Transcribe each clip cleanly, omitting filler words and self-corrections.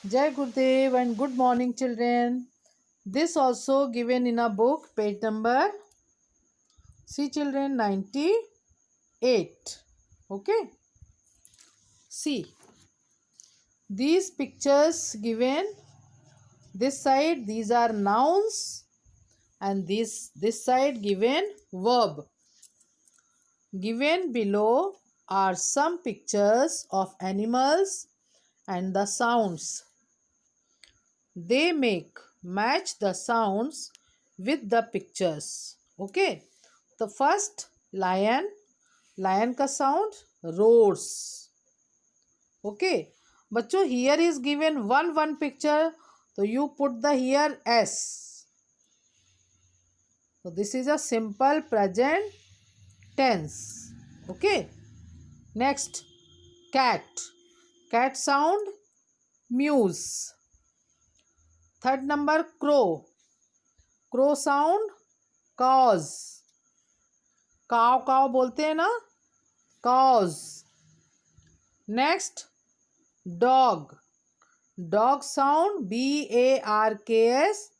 Jai Gurudev and good morning, children. This also given in a book, page number, see children, 98. Okay. See, these pictures given this side, these are nouns, and this side given verb. Given below are some pictures of animals and the sounds they make match the sounds with the pictures. Okay. The first lion, lion का sound roars. Okay. बच्चों here is given one picture, so you put the here s. So this is a simple present tense. Okay. Next, cat. Cat sound mews. Third number, crow. Crow sound cause. काव काव बोलते हैं ना, cause. Next, dog. Dog sound barks,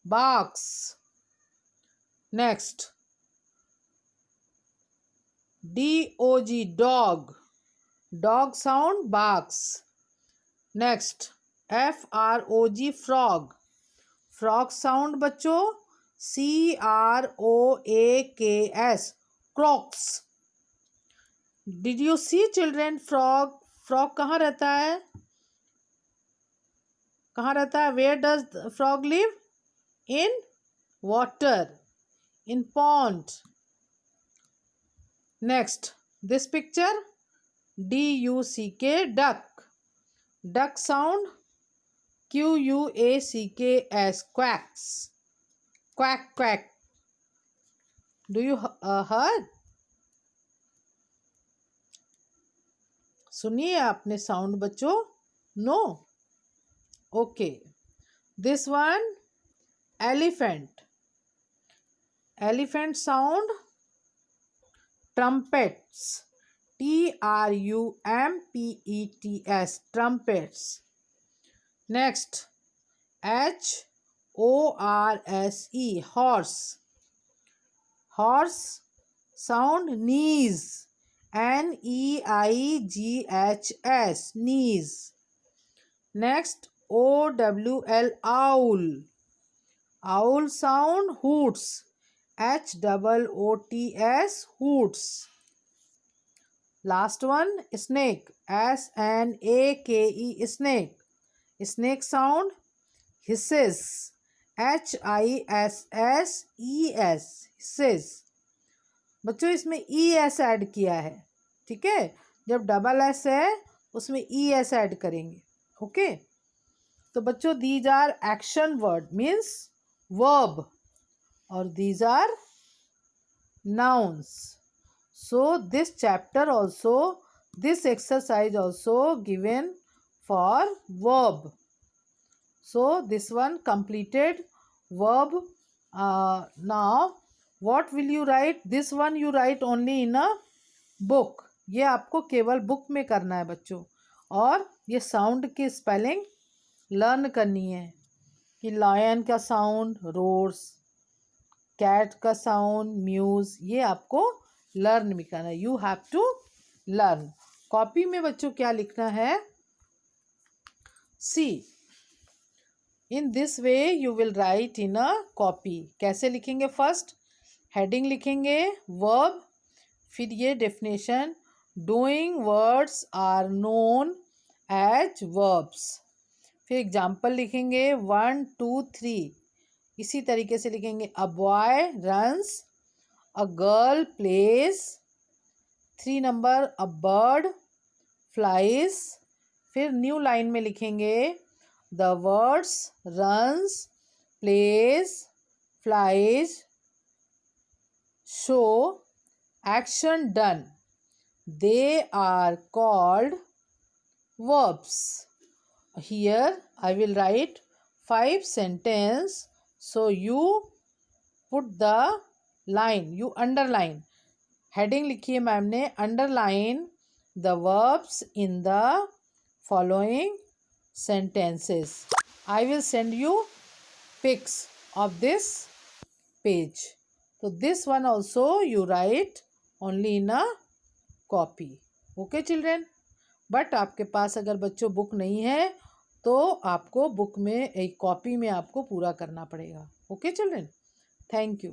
barks. Next, dog, dog. Dog sound barks. Next, frog, frog. Frog sound बच्चों croaks, croaks. Did you see children frog? Frog कहाँ रहता है? कहाँ रहता है? Where does the frog live? In water, in pond. Next, this picture, duck, duck. Duck sound quacks, quacks, quack quack. Do you heard? सुनिए आपने sound बच्चों? No? Okay. This one, elephant. Elephant sound trumpets, trumpets, trumpets. Next, horse, horse. Horse sound knees, neeighs, knees. Next, owl, owl. Owl sound hoots, hoots, hoots. Last one, snake, snake, snake. Snake sound hisses, hisses, hisses. बच्चों इसमें es add किया है, ठीक है. जब double S है उसमें es add करेंगे. ओके. तो बच्चों these are action word means verb और these are nouns. So this chapter also, this exercise also given for verb. So this one completed verb. Now what will you write? This one you write only in a book. ये आपको केवल book में करना है बच्चों. और ये sound की स्पेलिंग लर्न करनी है कि लायन का साउंड रोर्स, कैट का साउंड म्यूज, ये आपको लर्न भी करना है. You have to learn. Copy में बच्चों क्या लिखना है? See, in this way you will write in a copy. कैसे लिखेंगे? फर्स्ट हेडिंग लिखेंगे वर्ब, फिर ये definition, doing words are known as verbs. फिर एग्जाम्पल लिखेंगे 1 2 3. इसी तरीके से लिखेंगे a boy runs, a girl plays. 3 number a bird flies. फिर न्यू लाइन में लिखेंगे the words runs, plays, flies show action done. They are called verbs. Here I will write 5 sentences. So you put the line, you underline. Heading लिखिए ma'am ने, underline the verbs in the following sentences. I will send you pics of this page. So this one also you write only in a copy. Okay children? But आपके पास अगर बच्चों book नहीं है तो आपको book में एक कॉपी में आपको पूरा करना पड़ेगा. Okay children? Thank you.